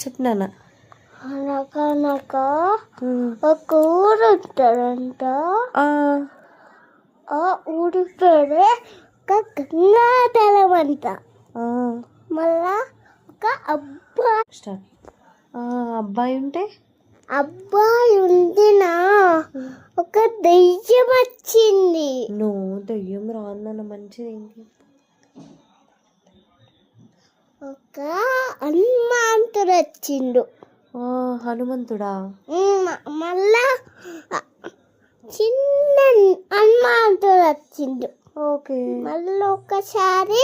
చెప్పినానా అనగనగా ఒక ఊరు ఉంటారంట. ఆ, ఆ ఊరి పేరే ఒక గంగాధరం అంట. ఆ, మళ్ళా ఒక స్టార్ట్. అబ్బాయి ఉంటే అబ్బాయి ఉండినా ఒక దెయ్యం వచ్చింది. నువ్వు దెయ్యం రాందన్న మంచిది ఏంటి? ఒక హనుమంతుడు వచ్చిండు. హనుమంతుడా? మళ్ళా చిన్న హనుమంతుడు వచ్చిండు. ఓకే. మళ్ళీ ఒకసారి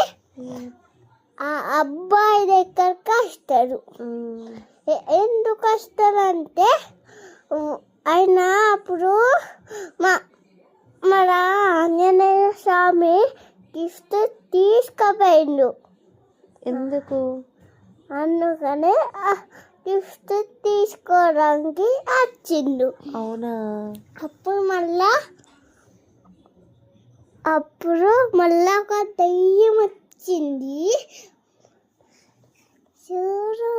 ఆ అబ్బాయి దగ్గరకు వస్తాడు. ఎందుకు వస్తారంటే ఆయన అప్పుడు మన ఆంజనేయ స్వామి గిఫ్ట్ తీసుకుపోయిండు. ఎందుకు? అందుకనే గిఫ్ట్ తీసుకోవడానికి వచ్చిండు. అవునా? అప్పుడు మళ్ళా ఒక దెయ్యం వచ్చింది. చూడు,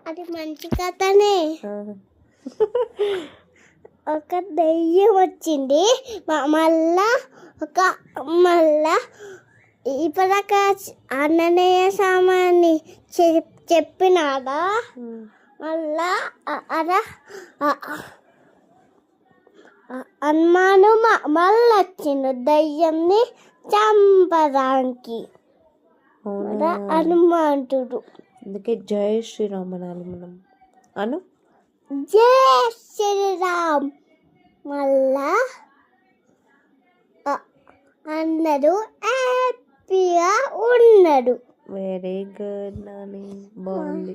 అది మంచి కథనే. ఒక దెయ్యం వచ్చింది. మళ్ళా ఇప్పటిక ఆంజనేయ స్వామి చెప్పినాడా? మళ్ళా హనుమాను మళ్ళీ వచ్చిండు దయ్యంని చంపడానికి. హనుమంతుడు. అందుకే జై శ్రీరామ్ అనాలి మనం. అను జై శ్రీరామ్. మళ్ళా అన్నాడు, హ్యాపీగా ఉన్నాడు. వెరీ గుడ్ నాని, బాగుంది.